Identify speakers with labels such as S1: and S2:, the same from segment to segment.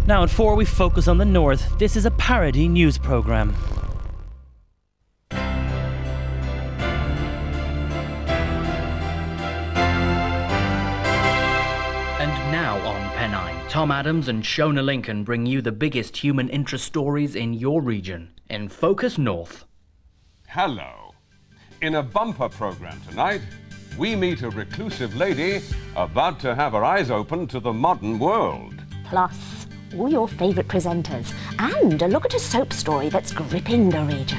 S1: Now at 4 we focus on the north. This is a parody news programme.
S2: And now on Pennine, Tom Adams and Shona Lincoln bring you the biggest human interest stories in your region in Focus North.
S3: Hello. In a bumper programme tonight, we meet a reclusive lady about to have her eyes open to the modern world.
S4: Plus, all your favourite presenters, and a look at a soap story that's gripping the region.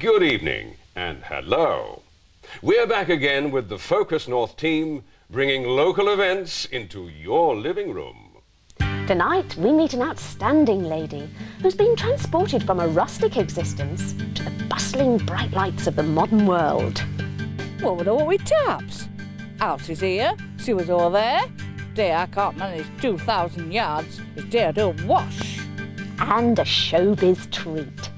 S3: Good evening and hello. We're back again with the Focus North team, bringing local events into your living room.
S4: Tonight, we meet an outstanding lady who's been transported from a rustic existence to the bustling bright lights of the modern world.
S5: Well, we don't want we taps. House is here, sewers all there. Day I can't manage 2,000 yards, it's day I don't wash.
S4: And a showbiz treat.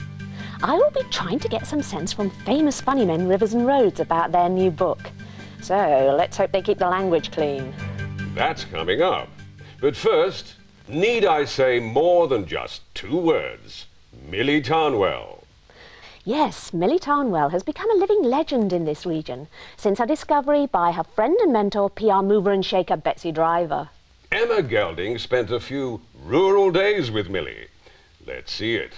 S4: I will be trying to get some sense from famous funny men, Rivers and Roads, about their new book. So let's hope they keep the language clean.
S3: That's coming up. But first, need I say more than just 2 words? Millie Tarnwell.
S4: Yes, Millie Tarnwell has become a living legend in this region since her discovery by her friend and mentor, PR mover and shaker Betsy Driver.
S3: Emma Gelding spent a few rural days with Millie. Let's see it.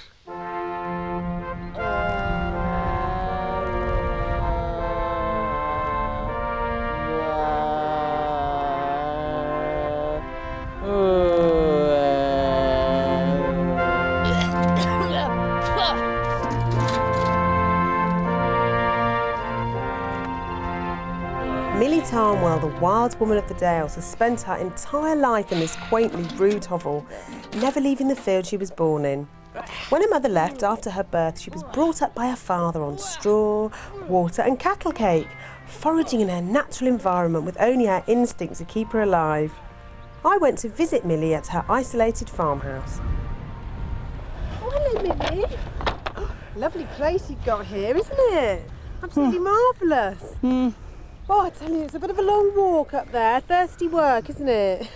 S6: Millie Tarnwell, the wild woman of the Dales, has spent her entire life in this quaintly rude hovel, never leaving the field she was born in. When her mother left after her birth, she was brought up by her father on straw, water and cattle cake, foraging in her natural environment with only her instinct to keep her alive. I went to visit Millie at her isolated farmhouse.
S7: Oh, hello, Millie. Lovely place you've got here, isn't it? Absolutely marvellous. Oh, I tell you, it's a bit of a long walk up there. Thirsty work, isn't it?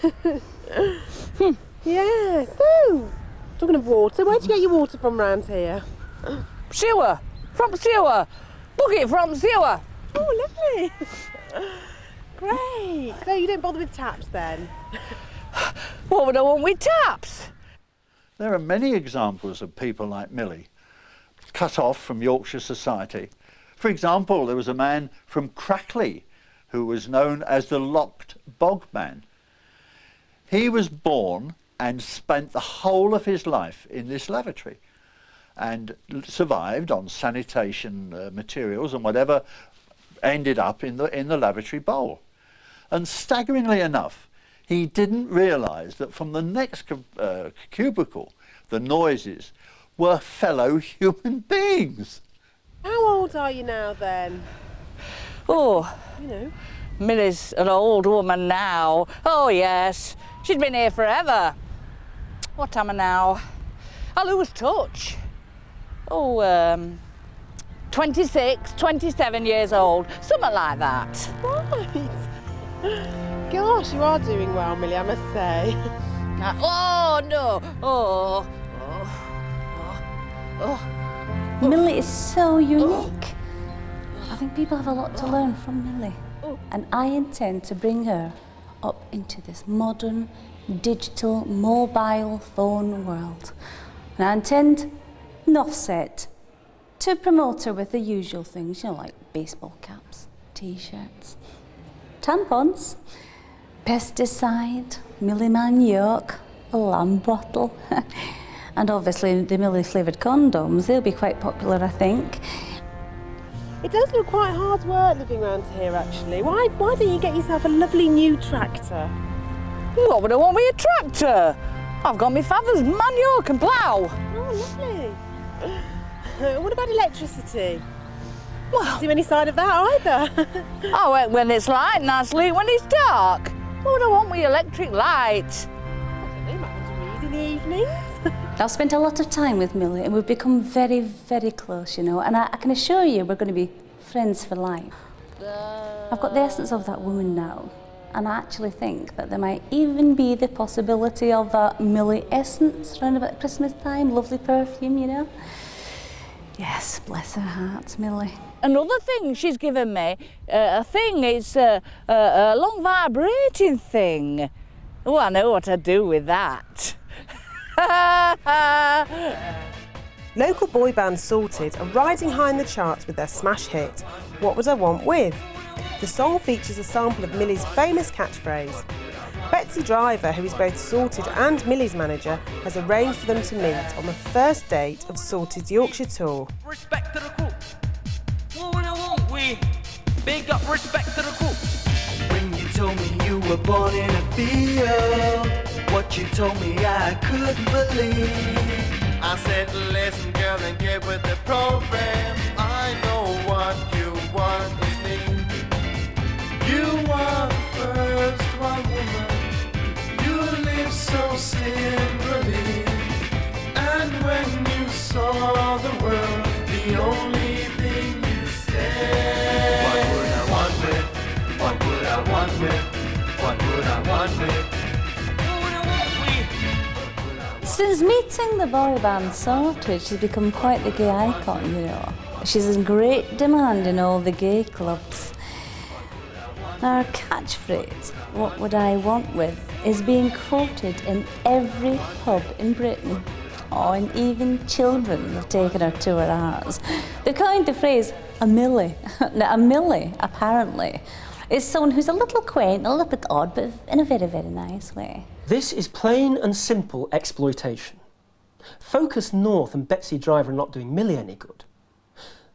S7: Yeah, so, talking of water, where'd you get your water from round here?
S5: Sewer! From sewer! Bucket from sewer!
S7: Oh, lovely. Great. So you don't bother with taps then?
S5: Well, we don't want we taps.
S8: There are many examples of people like Millie, cut off from Yorkshire society. For example, there was a man from Crackley who was known as the Locked Bog Man. He was born and spent the whole of his life in this lavatory and survived on sanitation materials and whatever ended up in the lavatory bowl. And staggeringly enough, he didn't realise that from the next cubicle, the noises were fellow human beings.
S7: How old are you now then?
S5: Oh,
S7: You know.
S5: Millie's an old woman now. Oh, yes. She's been here forever. What am I now? I lose touch. Oh, 26, 27 years old. Something like that.
S7: Right. Gosh, you are doing well, Millie, I must say.
S5: Oh, no. Oh.
S9: Millie is so unique. I think people have a lot to learn from Millie. And I intend to bring her up into this modern, digital, mobile phone world. And I intend, enough said, to promote her with the usual things, you know, like baseball caps, t-shirts, tampons, pesticide, Millie Man yolk, a lamb bottle, and obviously the Millie flavoured condoms. They'll be quite popular, I think.
S7: It does look quite hard work living around here, actually. Why don't you get yourself a lovely new tractor?
S5: What would I want with a tractor? I've got my father's manure and plough.
S7: Oh, lovely. What about electricity? Well, I don't see any sign of that either.
S5: Oh, when it's light, Nasli, when it's dark. What would I want with electric light?
S7: I don't know, you might want to read in the evenings.
S9: I've spent a lot of time with Millie and we've become very, very close, you know, and I can assure you we're going to be friends for life. I've got the essence of that woman now, and I actually think that there might even be the possibility of that Millie essence around about Christmas time, lovely perfume, you know. Yes, bless her heart, Millie.
S5: Another thing she's given me, a thing, it's a long vibrating thing. Oh, I know what I'd do with that.
S6: Local boy band Sorted are riding high in the charts with their smash hit, What Would I Want With? The song features a sample of Millie's famous catchphrase. Betsy Driver, who is both Sorted and Millie's manager, has arranged for them to meet on the first date of Sorted's Yorkshire tour.
S10: Respect to the crew. What would I want with? Big up respect to the crew. When you told me you were born in a field, what you told me I couldn't believe. I said, listen, girl, and get with the program. I know what you want is me. You are the first one woman. You live so simply. And when you saw the world, the only thing you said, what would I want with? What would I want with? What would I want with?
S9: Since meeting the boy band Sorted, she's become quite the gay icon, you know. She's in great demand in all the gay clubs. Now, her catchphrase, what would I want with, is being quoted in every pub in Britain. Oh, and even children have taken her to her hearts. They've coined the phrase, a Millie. Now, a Millie, apparently, is someone who's a little quaint, a little bit odd, but in a very, very nice way.
S11: This is plain and simple exploitation. Focus North and Betsy Driver are not doing Millie any good.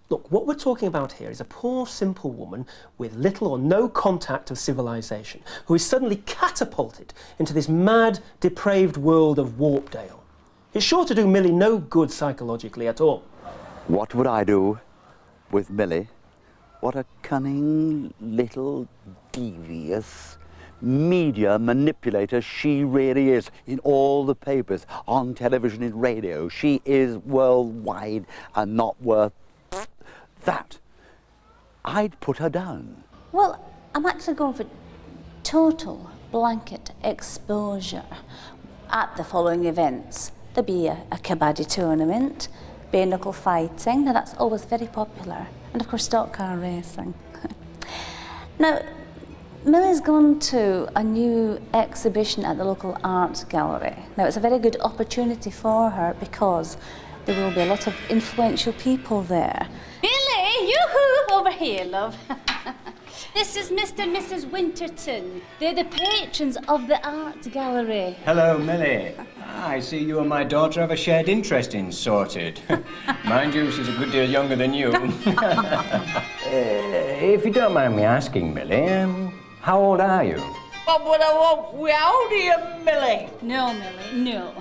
S11: Look, what we're talking about here is a poor, simple woman with little or no contact of civilization who is suddenly catapulted into this mad, depraved world of Warpdale. It's sure to do Millie no good psychologically at all.
S12: What would I do with Millie? What a cunning, little, devious media manipulator she really is. In all the papers, on television, in radio, she is worldwide and not worth that. I'd put her down.
S9: Well, I'm actually going for total blanket exposure at the following events. There'll be a kabaddi tournament, bare knuckle fighting, now that's always very popular, and of course stock car racing. Now, Millie's gone to a new exhibition at the local art gallery. Now, it's a very good opportunity for her because there will be a lot of influential people there.
S13: Millie, yoo-hoo, over here, love. This is Mr. and Mrs. Winterton. They're the patrons of the art gallery.
S14: Hello, Millie. I see you and my daughter have a shared interest in Sorted. Mind you, she's a good deal younger than you. If you don't mind me asking, Millie, how old are you?
S5: What would I want? How old are you, Millie?
S13: No, Millie, no.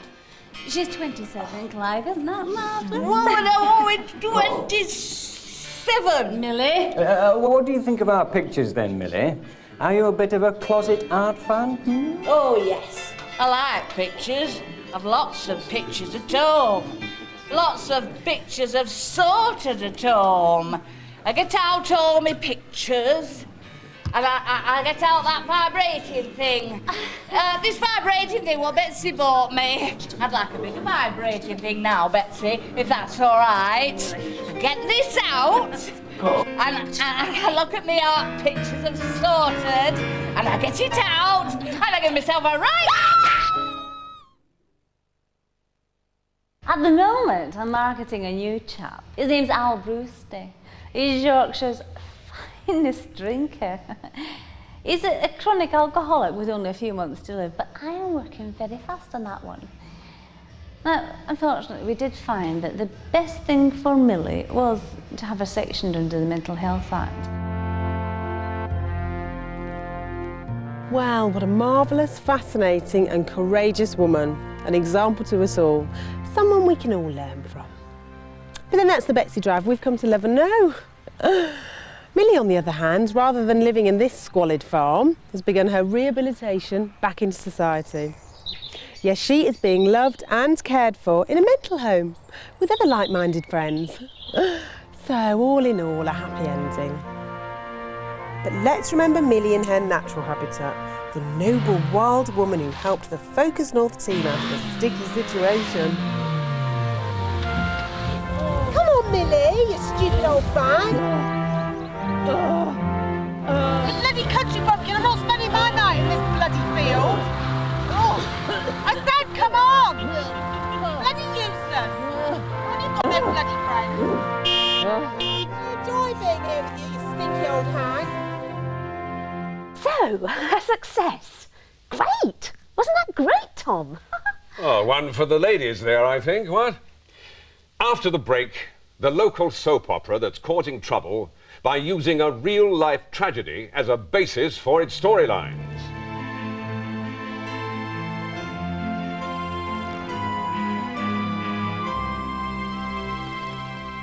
S13: She's 27, Clive, isn't that marvellous?
S5: What would I want with 27?
S13: Millie?
S14: What do you think of our pictures then, Millie? Are you a bit of a closet art fan?
S5: Oh, yes. I like pictures. I've lots of pictures at home. Lots of pictures of Sorted at home. I get out all my pictures. And I get out that vibrating thing. This vibrating thing, what Betsy bought me. I'd like a bigger vibrating thing now, Betsy, if that's all right. Get this out, and I look at me art pictures of Sorted, and I get it out, and I give myself a right.
S9: At the moment, I'm marketing a new chap. His name's Al Brewster. He's Yorkshire's finest drinker. He's a chronic alcoholic with only a few months to live, but I am working very fast on that one. Now, unfortunately, we did find that the best thing for Millie was to have her sectioned under the Mental Health Act.
S6: Wow, what a marvellous, fascinating and courageous woman. An example to us all. Someone we can all learn from.
S7: But then that's the Betsy driver we've come to love and know. Millie, on the other hand, rather than living in this squalid farm, has begun her rehabilitation back into society. Yes, she is being loved and cared for in a mental home with other like-minded friends. So, all in all, a happy ending. But let's remember Millie in her natural habitat, the noble wild woman who helped the Focus North team out of a sticky situation. Come on, Millie, you stupid old bag. You bloody country bumpkin, I'm not spending my night in this bloody field. I said, come on! Bloody useless. When you've got them bloody friends. You enjoy being here with you, you stinky old hag.
S4: So, a success. Great! Wasn't that great, Tom?
S3: Oh, one for the ladies there, I think, what? After the break, the local soap opera that's causing trouble by using a real-life tragedy as a basis for its storylines.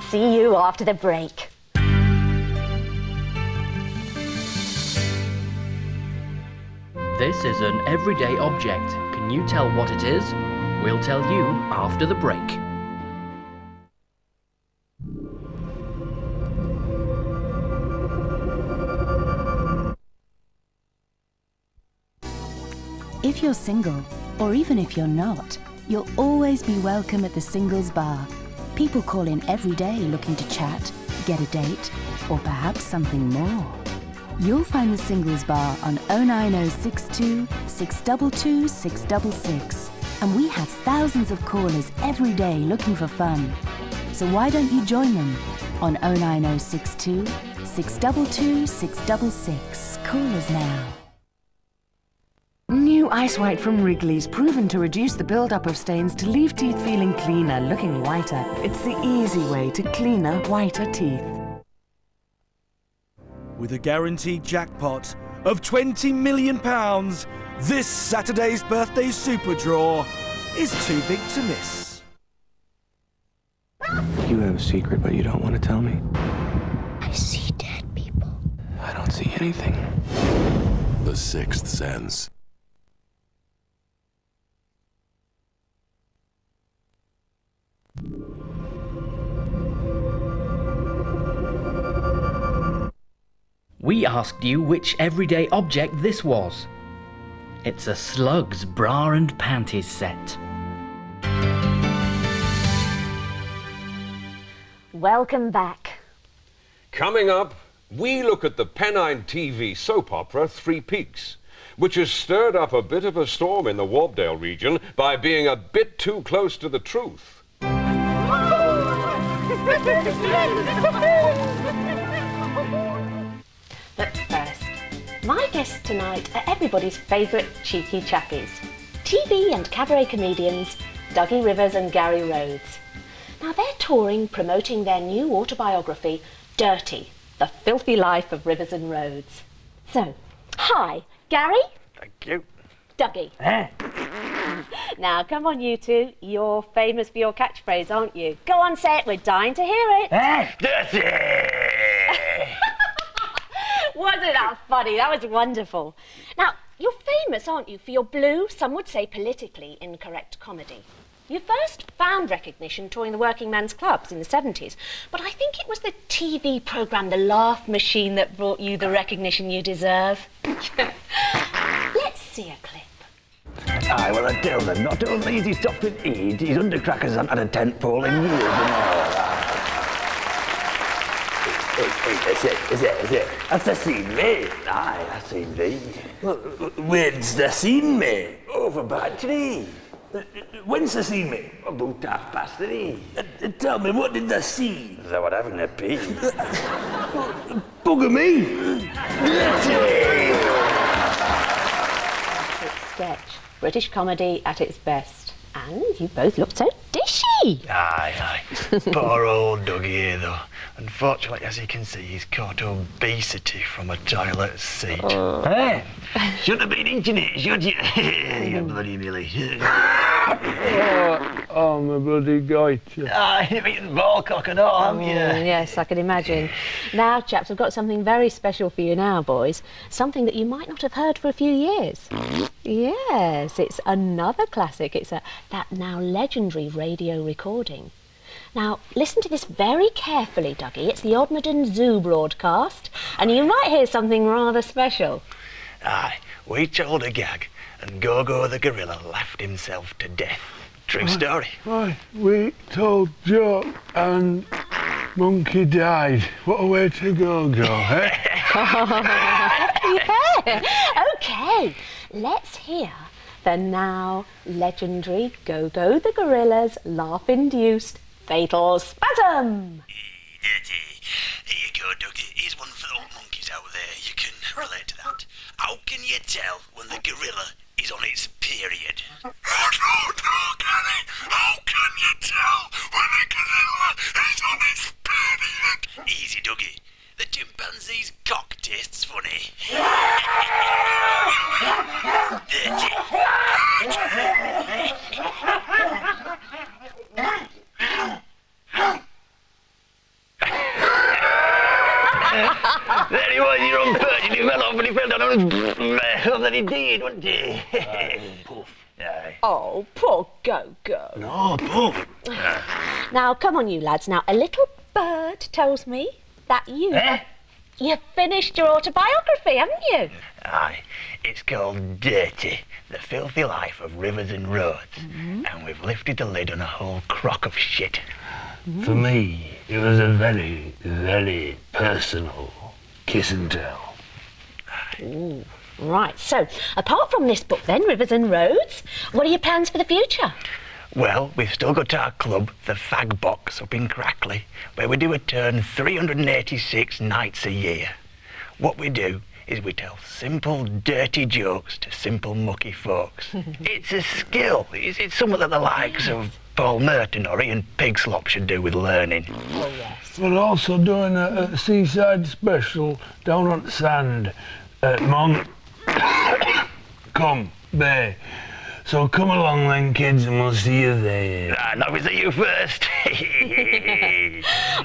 S4: See you after the break.
S2: This is an everyday object. Can you tell what it is? We'll tell you after the break.
S15: If you're single, or even if you're not, you'll always be welcome at the Singles Bar. People call in every day looking to chat, get a date, or perhaps something more. You'll find the Singles Bar on 09062 622 666. And we have thousands of callers every day looking for fun. So why don't you join them on 09062 622 666. Call us now.
S16: New Ice White from Wrigley's, proven to reduce the build-up of stains to leave teeth feeling cleaner, looking whiter. It's the easy way to cleaner, whiter teeth.
S17: With a guaranteed jackpot of £20 million, this Saturday's birthday super draw is too big to miss.
S18: You have a secret, but you don't want to tell me.
S4: I see dead people.
S18: I don't see anything.
S19: The Sixth Sense.
S2: We asked you which everyday object this was. It's a Slug's bra and panties set.
S4: Welcome back.
S3: Coming up, we look at the Pennine TV soap opera Three Peaks, which has stirred up a bit of a storm in the Warbdale region by being a bit too close to the truth.
S4: But first, my guests tonight are everybody's favourite cheeky chappies. TV and cabaret comedians, Dougie Rivers and Gary Rhodes. Now they're touring promoting their new autobiography, Dirty, The Filthy Life of Rivers and Rhodes. So, hi, Gary?
S12: Thank you.
S4: Dougie. Now, come on, you two. You're famous for your catchphrase, aren't you? Go on, say it. We're dying to hear it.
S12: Dirty!
S4: Wasn't that funny? That was wonderful. Now, you're famous, aren't you, for your blue, some would say politically incorrect comedy. You first found recognition touring the working men's clubs in the 70s, but I think it was the TV programme The Laugh Machine that brought you the recognition you deserve. Let's see a clip.
S12: Aye, well, I tell them, not only is he soft with eat, his undercrackers haven't had a tent pole in years and all that. That's it. That's the scene, mate. Aye, that's the scene. When's the scene, mate? Over by 3. When's the scene, mate? About 3:30. Tell me, what did the scene? They were having a pee. Bugger me!
S4: Sketch. British comedy at its best. And you both look so dishy.
S20: Aye. Poor old Dougie here, though. Unfortunately, as you can see, he's caught obesity from a toilet seat.
S12: Hey, shouldn't have been inching it, should you? You bloody Millie.
S21: Oh, my bloody goiter.
S20: Ah, you've eaten ballcock and all, haven't you?
S4: Yes, I can imagine. Now, chaps, I've got something very special for you now, boys. Something that you might not have heard for a few years. Yes, it's another classic. It's that now legendary radio recording. Now, listen to this very carefully, Dougie. It's the Odmondon Zoo broadcast, and you might hear something rather special.
S20: Aye, we told a gag, and Gogo the gorilla laughed himself to death. True story.
S21: Right, we told joke and monkey died. What a way to go, eh?
S4: Yeah. OK, let's hear the now legendary Gogo the gorilla's laugh-induced fatal spasm.
S20: Here you go, Dougie. Here's one for the old monkeys out there. You can relate to that. How can you tell when the gorilla is on its period? I don't know, Gary. How can you tell when the gorilla is on its period? Easy, Dougie. The chimpanzee's cock tastes funny. There he was, your own perch, and he fell off and he fell down on his and then he did, wouldn't he? Poof.
S4: Oh, poor Gogo.
S20: No, poof.
S4: Now, come on, you lads. Now, a little bird tells me that you've finished your autobiography, haven't you?
S20: Aye, it's called Dirty, the filthy life of rivers and roads. And we've lifted the lid on a whole crock of shit.
S21: For me, it was a very, very personal kiss and tell.
S4: Ooh, right. So, apart from this book then, Rivers and Roads, what are your plans for the future?
S20: Well, we've still got our club, the Fag Box, up in Crackley, where we do a turn 386 nights a year. What we do is we tell simple, dirty jokes to simple, mucky folks. It's a skill. It's something that the likes of Paul Merton or Ian Pigslop should do with learning.
S4: Oh, yes.
S21: We're also doing a seaside special down on sand at Montcombe Bay. So come along then, kids, and we'll see you there.
S20: No, is it you first?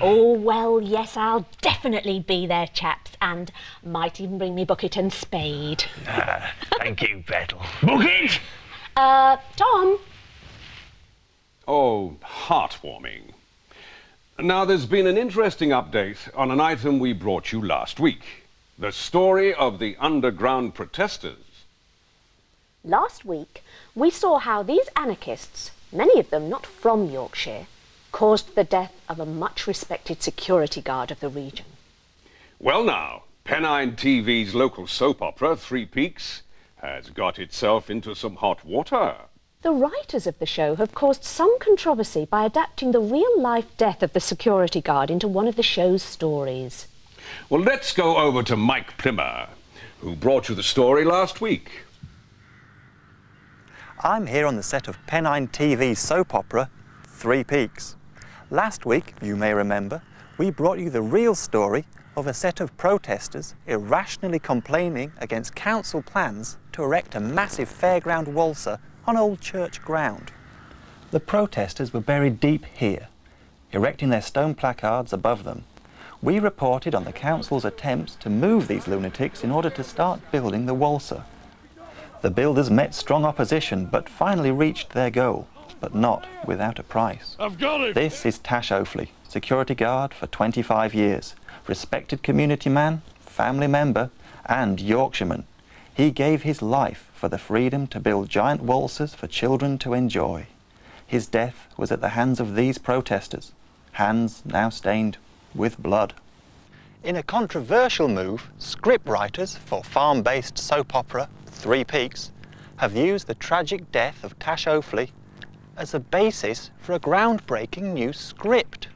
S4: Oh, well, yes, I'll definitely be there, chaps, and might even bring me bucket and spade.
S20: Thank you, Petal.
S21: Bucket?
S4: Tom?
S3: Oh, heartwarming. Now, there's been an interesting update on an item we brought you last week. The story of the underground protesters.
S4: Last week, we saw how these anarchists, many of them not from Yorkshire, caused the death of a much-respected security guard of the region.
S3: Well now, Pennine TV's local soap opera, Three Peaks, has got itself into some hot water.
S4: The writers of the show have caused some controversy by adapting the real-life death of the security guard into one of the show's stories.
S3: Well, let's go over to Mike Plimmer, who brought you the story last week.
S22: I'm here on the set of Pennine TV's soap opera, Three Peaks. Last week, you may remember, we brought you the real story of a set of protesters irrationally complaining against council plans to erect a massive fairground waltzer on Old Church ground. The protesters were buried deep here, erecting their stone placards above them. We reported on the council's attempts to move these lunatics in order to start building the waltzer. The builders met strong opposition but finally reached their goal, but not without a price.
S21: I've got it!
S22: This is Tash Oafley, security guard for 25 years, respected community man, family member and Yorkshireman. He gave his life for the freedom to build giant waltzers for children to enjoy. His death was at the hands of these protesters, hands now stained with blood. In a controversial move, scriptwriters for farm-based soap opera Three Peaks have used the tragic death of Tash Oafley as a basis for a groundbreaking new script.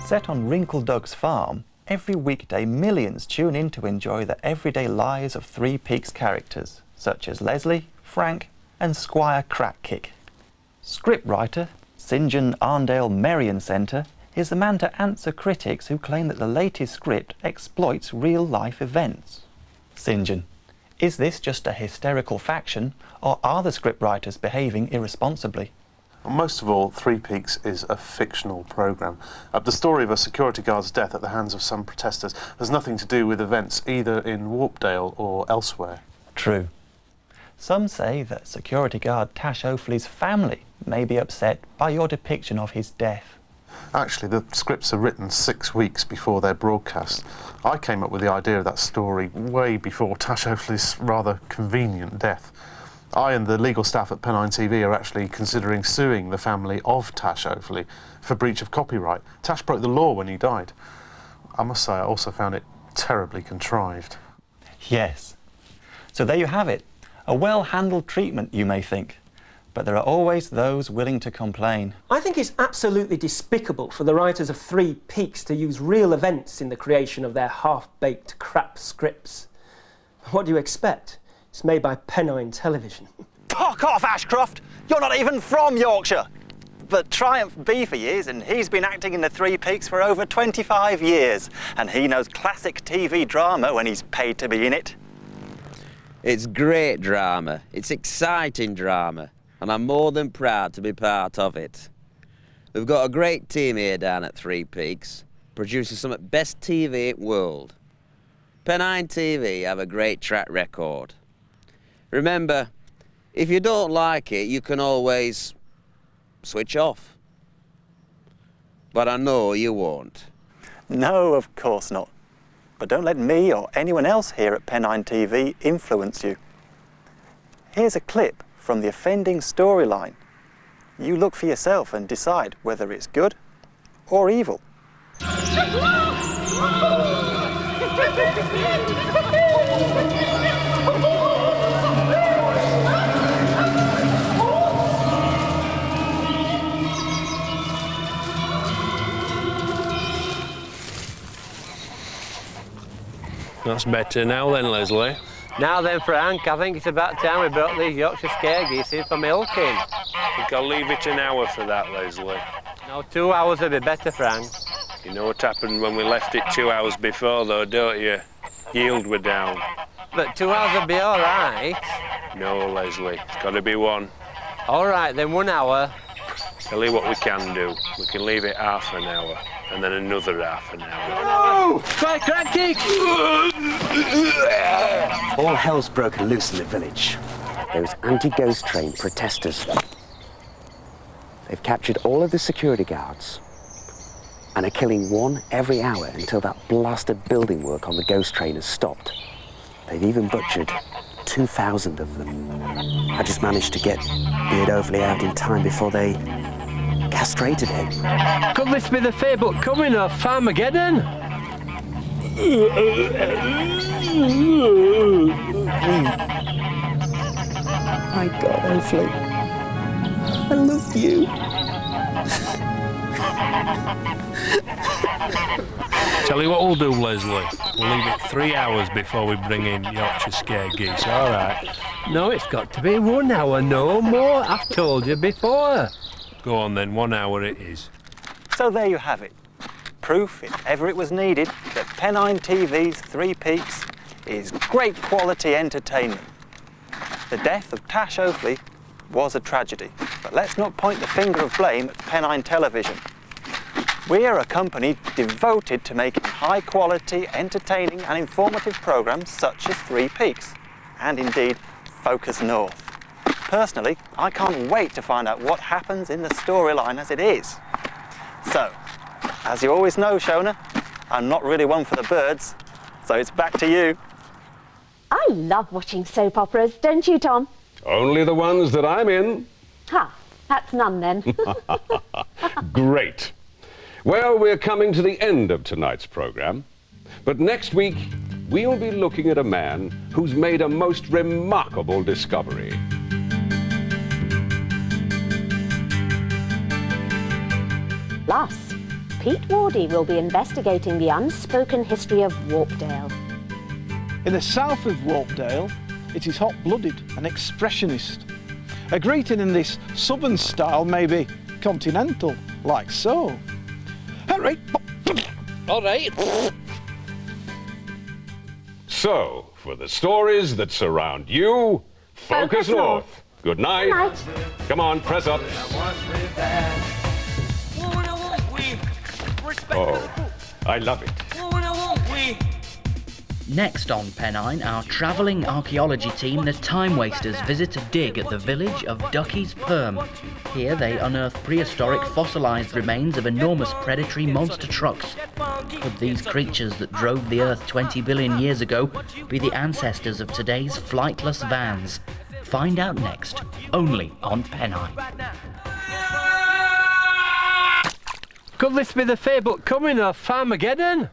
S22: Set on Wrinkle Dug's farm, every weekday millions tune in to enjoy the everyday lives of Three Peaks characters, such as Leslie, Frank and Squire Crackkick. Scriptwriter St John Arndale Merion Centre is the man to answer critics who claim that the latest script exploits real-life events. St John, is this just a hysterical faction, or are the scriptwriters behaving irresponsibly?
S1: Most of all, Three Peaks is a fictional programme. The story of a security guard's death at the hands of some protesters has nothing to do with events either in Warpdale or elsewhere.
S22: True. Some say that security guard Tash O'Fley's family may be upset by your depiction of his death.
S1: Actually, the scripts are written 6 weeks before they're broadcast. I came up with the idea of that story way before Tash O'Fley's rather convenient death. I and the legal staff at Pennine TV are actually considering suing the family of Tash O'Fley for breach of copyright. Tash broke the law when he died. I must say, I also found it terribly contrived.
S22: Yes. So there you have it. A well-handled treatment, you may think. But there are always those willing to complain.
S11: I think it's absolutely despicable for the writers of Three Peaks to use real events in the creation of their half-baked crap scripts. What do you expect? It's made by Pennine Television.
S22: Fuck off, Ashcroft! You're not even from Yorkshire! But Triumph Beefy is, and he's been acting in the Three Peaks for over 25 years. And he knows classic TV drama when he's paid to be in it.
S8: It's great drama. It's exciting drama. And I'm more than proud to be part of it. We've got a great team here down at Three Peaks, producing some of the best TV in the world. Pennine TV have a great track record. Remember, if you don't like it, you can always switch off. But I know you won't.
S22: No, of course not. But don't let me or anyone else here at Pennine TV influence you. Here's a clip from the offending storyline. You look for yourself and decide whether it's good or evil.
S23: That's better now then, Leslie.
S24: Now then, Frank, I think it's about time we brought these Yorkshire Scare Geese in for milking.
S23: I think I'll leave it an hour for that, Leslie.
S24: No, 2 hours would be better, Frank.
S23: You know what happened when we left it 2 hours before, though, don't you? Yield were down.
S24: But 2 hours would be all right.
S23: No, Leslie, it's got to be 1.
S24: All right, then 1 hour.
S23: Tell you what we can do. We can leave it half an hour, and then another half an hour.
S24: Oh! Try crack kick!
S25: All hell's broken loose in the village. Those anti-ghost train protesters. They've captured all of the security guards and are killing one every hour until that blasted building work on the ghost train has stopped. They've even butchered 2,000 of them. I just managed to get Beard Overley out in time before they castrated him.
S24: Could this be the fable coming of Farmageddon?
S25: My God, Overley, I love you.
S23: Tell you what we'll do, Leslie. We'll leave it 3 hours before we bring in Yorkshire Scare Geese, all right?
S24: No, it's got to be 1 hour, no more. I've told you before.
S23: Go on then, 1 hour it is.
S22: So there you have it. Proof, if ever it was needed, that Pennine TV's Three Peaks is great quality entertainment. The death of Tash O'Fley was a tragedy, but let's not point the finger of blame at Pennine Television. We are a company devoted to making high-quality, entertaining and informative programmes such as Three Peaks, and indeed, Focus North. Personally, I can't wait to find out what happens in the storyline as it is. So, as you always know, Shona, I'm not really one for the birds, so it's back to you.
S4: I love watching soap operas, don't you, Tom?
S3: Only the ones that I'm in.
S4: Ha, that's none then.
S3: Great. Well, we're coming to the end of tonight's programme. But next week, we'll be looking at a man who's made a most remarkable discovery.
S4: Plus, Pete Wardy will be investigating the unspoken history of Warpdale.
S26: In the south of Warpdale, it is hot-blooded and expressionist. A greeting in this southern style may be continental, like so. Henry!
S24: All right.
S3: So, for the stories that surround you, Focus North. Good night.
S4: Good night.
S3: Come on, press up. Oh, I love it.
S2: Next on Pennine, our travelling archaeology team, the Time Wasters, visit a dig at the village of Ducky's Perm. Here they unearth prehistoric fossilised remains of enormous predatory monster trucks. Could these creatures that drove the Earth 20 billion years ago be the ancestors of today's flightless vans? Find out next, only on Pennine.
S24: Could this be the fabled coming of Farmageddon?